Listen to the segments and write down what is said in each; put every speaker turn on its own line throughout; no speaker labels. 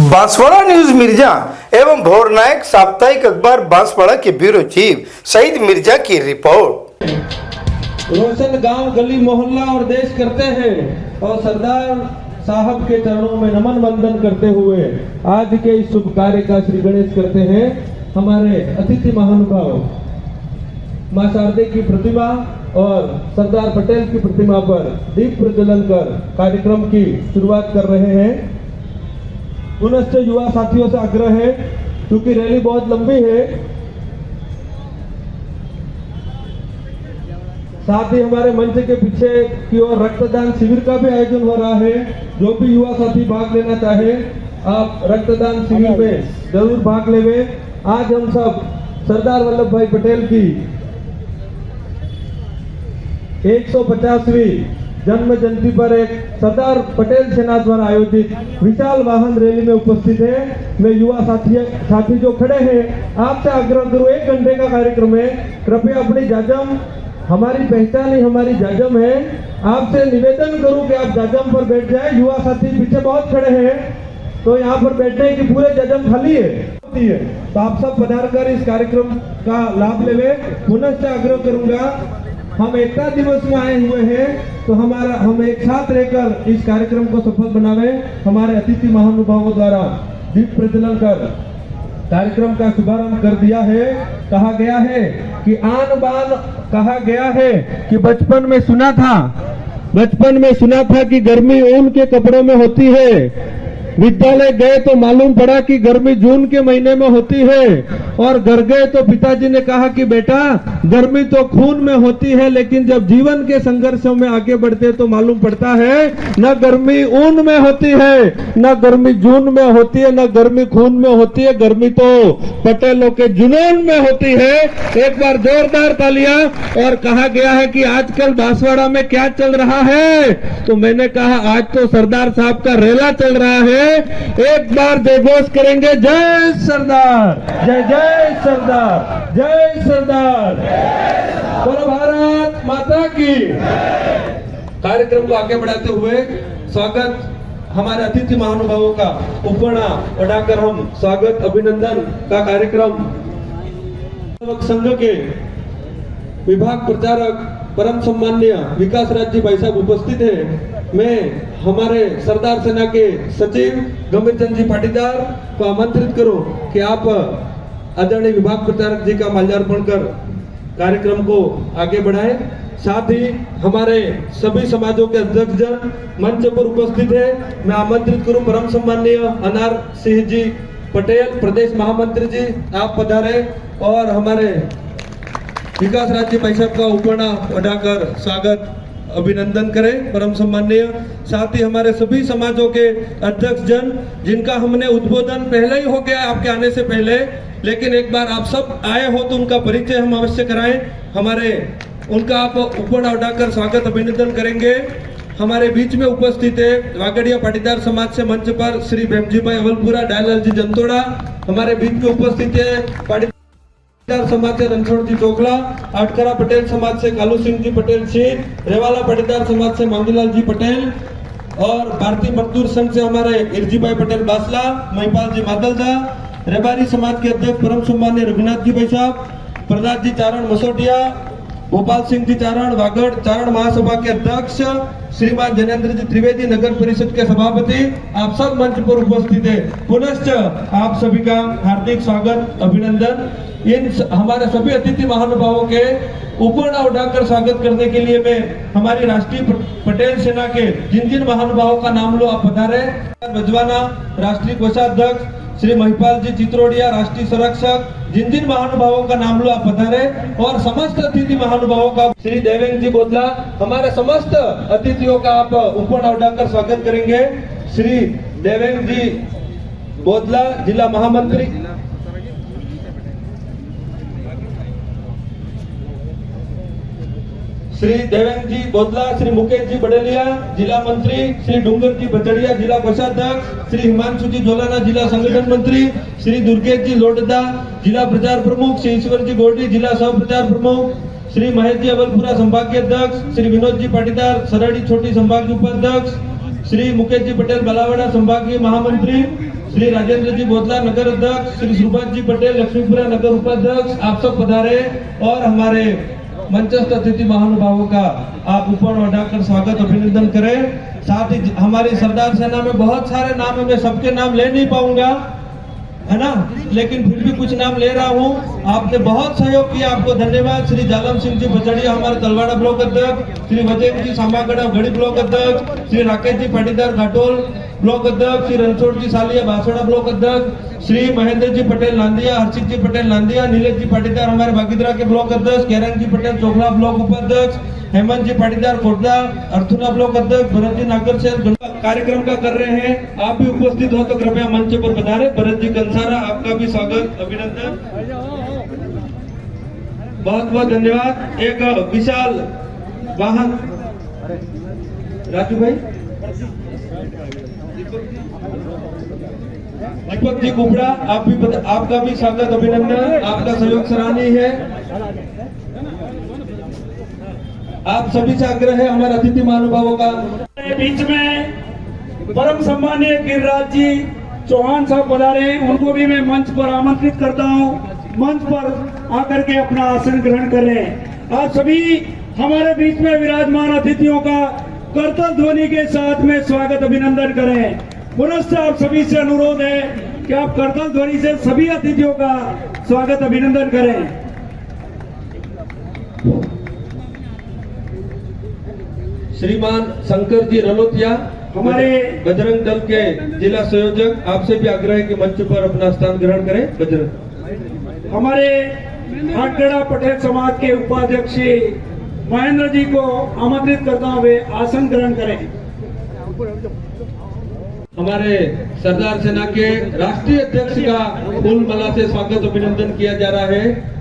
Banswara news Mirza एवं भोर नायक साप्ताहिक अखबार बांसवाड़ा के ब्यूरो चीफ सईद मिर्जा की रिपोर्ट।
रोशन गांव गली मोहल्ला और देश करते हैं और सरदार साहब के चरणों में नमन वंदन करते हुए आज के इस शुभ कार्य का श्री गणेश करते हैं। हमारे अतिथि महानुभाव मां शारदे की प्रतिमा और सरदार पटेल की प्रतिमा पर दीप प्रज्वलन कर कार्यक्रम की शुरुआत कर रहे हैं। पुनश्च युवा साथियों से आग्रह है, क्योंकि रैली बहुत लंबी है, साथ ही हमारे मंच के पीछे की ओर रक्तदान शिविर का भी आयोजन हो रहा है। जो भी युवा साथी भाग लेना चाहे आप रक्तदान शिविर में जरूर भाग लेवे। आज हम सब सरदार वल्लभ भाई पटेल की 150वीं जन्म जयंती पर एक सरदार पटेल सेना द्वारा आयोजित विशाल वाहन रैली में उपस्थित है। मैं युवा साथी जो खड़े हैं आपसे आग्रह करूं, 1 घंटे का कार्यक्रम है, कृपया अपनी जाजम, हमारी पहचान ही हमारी जाजम है, आपसे निवेदन करूं कि आप जाजम पर बैठ जाए। युवा साथी पीछे बहुत खड़े हैं तो यहाँ पर बैठने की पूरे जाजम खाली है, तो आप सब पधार कर इस कार्यक्रम का लाभ लेवे। पुनश्च आग्रह करूंगा, हम एकता दिवस में आए हुए हैं तो हम एक साथ रहकर इस कार्यक्रम को सफल बनावे। हमारे अतिथि महानुभावों द्वारा दीप प्रज्वलन कर कार्यक्रम का शुभारंभ कर दिया है। कहा गया है कि आन बान कहा गया है कि बचपन में सुना था कि गर्मी ऊन के कपड़ों में होती है। विद्यालय गए तो मालूम पड़ा कि गर्मी जून के महीने में होती है, और घर गए तो पिताजी ने कहा कि बेटा गर्मी तो खून में होती है, लेकिन जब जीवन के संघर्षों में आगे बढ़ते तो मालूम पड़ता है न गर्मी ऊन में होती है, न गर्मी जून में होती है, न गर्मी खून में होती है, गर्मी तो पटेलों के जुनून में होती है। एक बार जोरदार तालियां। और कहा गया है कि आजकल बांसवाड़ा में क्या चल रहा है, तो मैंने कहा आज तो सरदार साहब का रेला चल रहा है। एक बार जयघोष करेंगे, जय सरदार, जय जय सरदार, जय सरदार, बोलो भारत माता की। कार्यक्रम को आगे बढ़ाते हुए स्वागत हमारे अतिथि महानुभावों का उपना उठाकर हम स्वागत अभिनंदन का कार्यक्रम संघ के विभाग प्रचारक परम सम्माननीय विकास राज जी भाई साहब उपस्थित है। मैं हमारे सरदार सेना के सचिव गंभीर चंद जी पाटीदार को आमंत्रित करूं कि आप आदरणीय विभाग प्रचारक जी का माल्यार्पण कर कार्यक्रम को आगे बढ़ाएं। साथ ही हमारे सभी समाजों के अध्यक्ष जन मंच पर उपस्थित है। मैं आमंत्रित करूं परम सम्माननीय अनार सिंह जी पटेल प्रदेश महामंत्री जी, आप पधारे और हमारे विकास राज्य भाई साहब का उपना उठाकर स्वागत अभिनंदन करें परम सम्माननीय। साथ ही हमारे सभी समाजों के अध्यक्ष जन जिनका हमने उद्बोधन पहले ही हो गया आपके आने से पहले, लेकिन एक बार आप सब आए हो तो उनका परिचय हम अवश्य कराएं। उनका आप उपना उठाकर स्वागत अभिनंदन करेंगे। हमारे बीच में उपस्थित है वागड़िया पाटीदार समाज से मंच पर श्री भेमजी भाई अवलपुरा, दयालाल जी जंतोड़ा। हमारे बीच में उपस्थित है समाज से रणछोड़ जी चोकला, आटकरा पटेल समाज से कालू सिंह जी पटेल सिंह, रेवाला पाटीदार समाज से मांगूलाल जी पटेल, और भारतीय मजदूर संघ से हमारे इर्जी भाई पटेल बासला, महिपाल जी मादलदा, रेबारी समाज के अध्यक्ष परम सम्मान्य रघुनाथ जी भाई साहब, प्रहलाद जी चारण मसोटिया, गोपाल सिंह जी चारण वागड़ चारण महासभा के अध्यक्ष, श्रीमान जनेन्द्र जी त्रिवेदी नगर परिषद के सभापति, आप सब मंच पर उपस्थित है। पुनश्च आप सभी का हार्दिक स्वागत अभिनंदन। इन हमारे सभी अतिथि महानुभावों के उपना उठाकर स्वागत करने के लिए मैं हमारी राष्ट्रीय पटेल सेना के जिन जिन महानुभावों का नाम लो आप पधारे। बजवाना राष्ट्रीय कोषाध्यक्ष, श्री महिपाल जी चित्रोड़िया राष्ट्रीय संरक्षक, जिन जिन महानुभावों का नाम लो आप पधारे, और समस्त अतिथि महानुभावों का श्री देवेंद्र जी बोदला, हमारे समस्त अतिथियों का आप उपना उठाकर स्वागत करेंगे। श्री देवेंद्र जी बोदला जिला महामंत्री, श्री देवेंद्र जी बोदला, श्री मुकेश जी बडेलिया जिला मंत्री, श्री डूंगर जी बचड़िया जिला कोषाध्यक्ष, श्री हिमांशु जी जोलाना जिला संगठन मंत्री, श्री दुर्गेश जी लोडदा जिला प्रचार प्रमुख, श्री ईश्वर जी गोल्डी जिला सह प्रचार प्रमुख, श्री महेश जी अवलपुरा संभागीय अध्यक्ष, श्री विनोद जी पाटीदार सरड़ी छोटी संभागीय उपाध्यक्ष, श्री मुकेश जी पटेल बलावाड़ा संभागीय महामंत्री, श्री राजेंद्र जी बोतला नगर अध्यक्ष, श्री सुभाष जी पटेल लक्ष्मीपुरा नगर उपाध्यक्ष, आप सब पधारे और हमारे मंचस्थ अतिथि महानुभावों का आप ऊपर उठाकर स्वागत अभिनंदन करें। साथ ही हमारी सरदार सेना में बहुत सारे नाम है, मैं सबके नाम ले नहीं पाऊंगा, है ना, लेकिन फिर भी कुछ नाम ले रहा हूँ। आपने बहुत सहयोग किया, आपको धन्यवाद। श्री जालम सिंह जी बचड़िया हमारे तलवाड़ा ब्लॉक अध्यक्ष, श्री वजेन जी सामागढ़ा गढ़ी ब्लॉक अध्यक्ष, श्री राकेश जी पाटीदार घाटोल ब्लॉक अध्यक्ष, श्री रणछोड़ जी सालिया बासोड़ा ब्लॉक अध्यक्ष, श्री महेंद्र जी पटेल नांदिया, हर्षित जी पटेल नांदिया, नीलेश जी पाटीदार हमारे बागीदरा के ब्लॉक अध्यक्ष, केरन जी पटेल चोखला ब्लॉक उपाध्यक्ष, हेमंत जी पाटीदार कोटला अर्थुना ब्लॉक अध्यक्ष, भरत जी नागर से कार्यक्रम का कर रहे हैं। आप भी उपस्थित हो तो कृपया मंच पर पधारें। भरत जी कंसारा, आपका भी स्वागत अभिनंदन, बहुत बहुत धन्यवाद। एक विशाल वाहन राजू भाई, दीपक जी कुपड़ा, आपका भी स्वागत अभिनंदन, आपका सहयोग सराहनीय है। आप सभी से आग्रह है हमारे अतिथि महानुभावों का।
बीच में परम सम्मानीय गिरिराज जी चौहान साहब पधारे, उनको भी मैं मंच पर आमंत्रित करता हूं, मंच पर आकर के अपना आसन ग्रहण करें। आप सभी हमारे बीच में विराजमान अतिथियों का करतल ध्वनि के साथ में स्वागत अभिनंदन करें। पुनश्च आप सभी से अनुरोध है कि आप करतल ध्वनि से सभी अतिथियों का स्वागत अभिनंदन करें।
श्रीमान शंकर जी रलोतिया हमारे बजरंग दल के जिला संयोजक, आपसे भी आग्रह है कि मंच पर अपना स्थान ग्रहण करें। बजरंग
हमारे हाटगढ़ा पटेल समाज के उपाध्यक्ष श्री महेंद्र जी को आमंत्रित करता हुए आसन ग्रहण करें।
हमारे सरदार सेना के राष्ट्रीय अध्यक्ष का फूल माला से स्वागत अभिनंदन किया जा रहा है।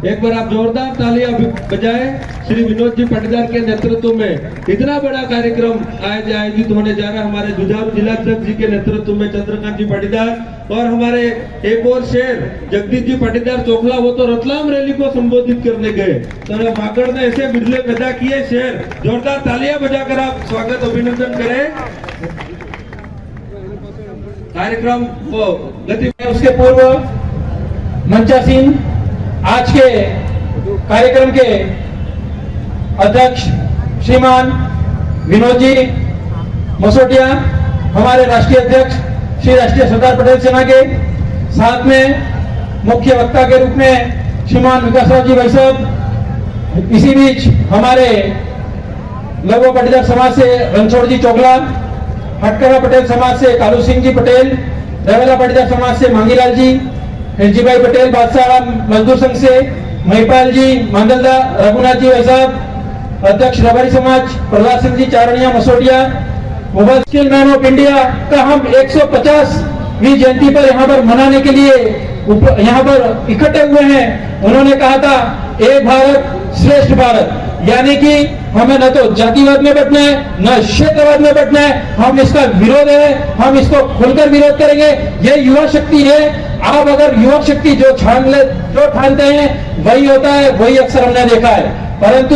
एक बार आप जोरदार तालियां बजाएं। श्री विनोद जी पाटीदार के नेतृत्व में इतना बड़ा कार्यक्रम आयोजित होने जा रहा है। हमारे जुझारू जिलाध्यक्ष जी के नेतृत्व में चंद्रकांत जी पाटीदार और हमारे एक और शेर जगदीश जी पाटीदार चोखला, वो तो रतलाम रैली को संबोधित करने गए, तो माकड़ ने ऐसे बिरले पैदा किए शेर। जोरदार तालियां बजाकर आप स्वागत अभिनंदन करें। कार्यक्रम को गति में
उसके पूर्व मंचा सिंह आज के कार्यक्रम के अध्यक्ष श्रीमान विनोद जी मसोटिया, हमारे राष्ट्रीय अध्यक्ष श्री राष्ट्रीय सरदार पटेल सेना के, साथ में मुख्य वक्ता के रूप में श्रीमान विकासराव जी भाई साहब, इसी बीच हमारे लघु पाटीदार समाज से रणछोड़ जी चोगला, हटकरा पटेल समाज से कालू सिंह जी पटेल, रेवेला पाटीदार समाज से मांगीलाल जी, जी भाई पटेल बादशाह मजदूर संघ से महिपाल जी मांदलदा, रघुनाथ जी भाई साहब अध्यक्ष रबारी समाज, Prahlad Singh ji Charaniya Masotiya, mobile skill man of India का हम 150वीं जयंती पर यहाँ पर मनाने के लिए यहाँ पर इकट्ठे हुए हैं। उन्होंने कहा था एक भारत श्रेष्ठ भारत, यानी कि हमें न तो जातिवाद में बैठना है न क्षेत्रवाद में बैठना है, हम इसका विरोध है, हम इसको खुलकर विरोध करेंगे। ये युवा शक्ति है। आप अगर युवा शक्ति जो ठानते हैं वही होता है, वही अक्सर हमने देखा है। परंतु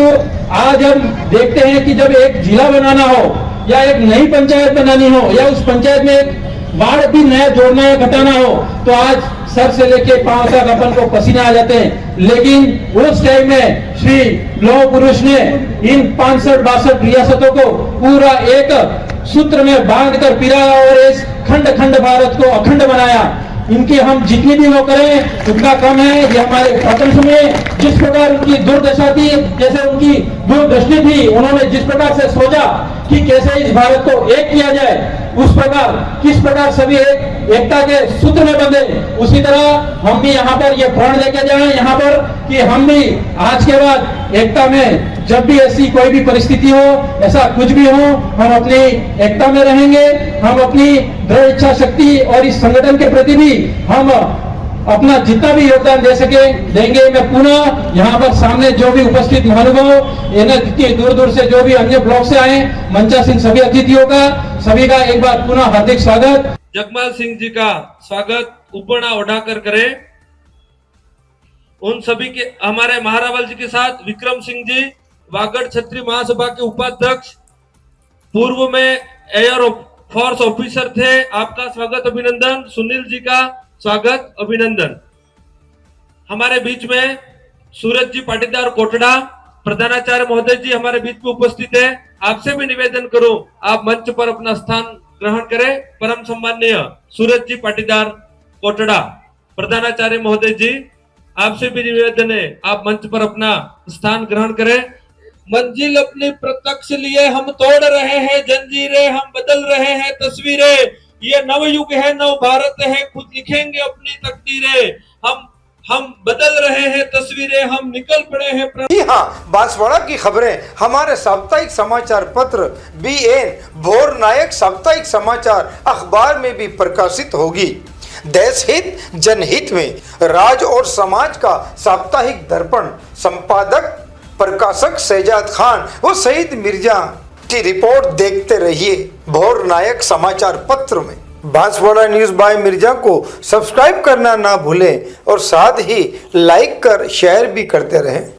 आज हम देखते हैं कि जब एक जिला बनाना हो या एक नई पंचायत बनानी हो या उस पंचायत में एक वार्ड भी नया जोड़ना या घटाना हो, तो आज सर से लेके पांव तक अपन को पसीने आ जाते हैं। लेकिन उस टाइम में श्री लौह पुरुष ने इन 65-62 रियासतों को पूरा एक सूत्र में बांधकर पिराया और इस खंड खंड भारत को अखंड बनाया। इनकी हम जितनी भी वो करें उतना कम है। ये हमारे प्रपंच में जिस प्रकार उनकी दुर्दशा थी, जैसे उनकी दूरदृष्टि थी, उन्होंने जिस प्रकार से सोचा कि कैसे इस भारत को एक किया जाए, उस प्रकार किस प्रकार सभी एकता के सूत्र में बंधे, उसी तरह हम भी यहाँ पर ये प्रण लेके जाए यहाँ पर कि हम भी आज के बाद एकता में जब भी ऐसी कोई भी परिस्थिति हो, ऐसा कुछ भी हो, हम अपनी एकता में रहेंगे। हम अपनी दृढ़ इच्छा शक्ति और इस संगठन के प्रति भी हम अपना जितना भी योगदान दे सके देंगे। मैं पुनः यहाँ पर सामने जो भी उपस्थित महानुभाव, जितनी दूर दूर से जो भी अन्य ब्लॉक से आए, मंचा सिंह सभी अतिथियों का, सभी का एक बार पुनः हार्दिक स्वागत।
जगमाल सिंह जी का स्वागत उपना उठाकर करें। उन सभी के हमारे महारावल जी के साथ विक्रम सिंह जी, वागड़ क्षत्रिय महासभा के उपाध्यक्ष, पूर्व में एयर
फोर्स ऑफिसर थे, आपका स्वागत अभिनंदन। सुनील जी का स्वागत अभिनंदन। हमारे बीच में सूरज जी पाटीदार कोटड़ा प्रधानाचार्य महोदय जी हमारे बीच में उपस्थित है। आपसे भी निवेदन करूं, आप मंच पर अपना स्थान ग्रहण करें। परम सम्माननीय सूरज जी पाटीदार कोटड़ा प्रधानाचार्य महोदय जी, आपसे भी निवेदन है, आप मंच पर अपना स्थान ग्रहण करें। मंजिल अपनी प्रत्यक्ष लिए हम तोड़ रहे हैं जंजीरें, हम बदल रहे हैं तस्वीरें। ये नवयुग है, नव भारत है, खुद लिखेंगे अपनी तकदीरें। हम बदल रहे हैं तस्वीरें, हम निकल पड़े हैं।
जी हाँ, बांसवाड़ा की खबरें हमारे साप्ताहिक समाचार पत्र BN भोर नायक साप्ताहिक समाचार अखबार में भी प्रकाशित होगी। देश हित जनहित में राज और समाज का साप्ताहिक दर्पण संपादक प्रकाशक शहजाद खान व शहीद मिर्जा की रिपोर्ट देखते रहिए भोर नायक समाचार पत्र में। बांसवाड़ा न्यूज़ बाय मिर्जा को सब्सक्राइब करना ना भूलें और साथ ही लाइक कर शेयर भी करते रहें।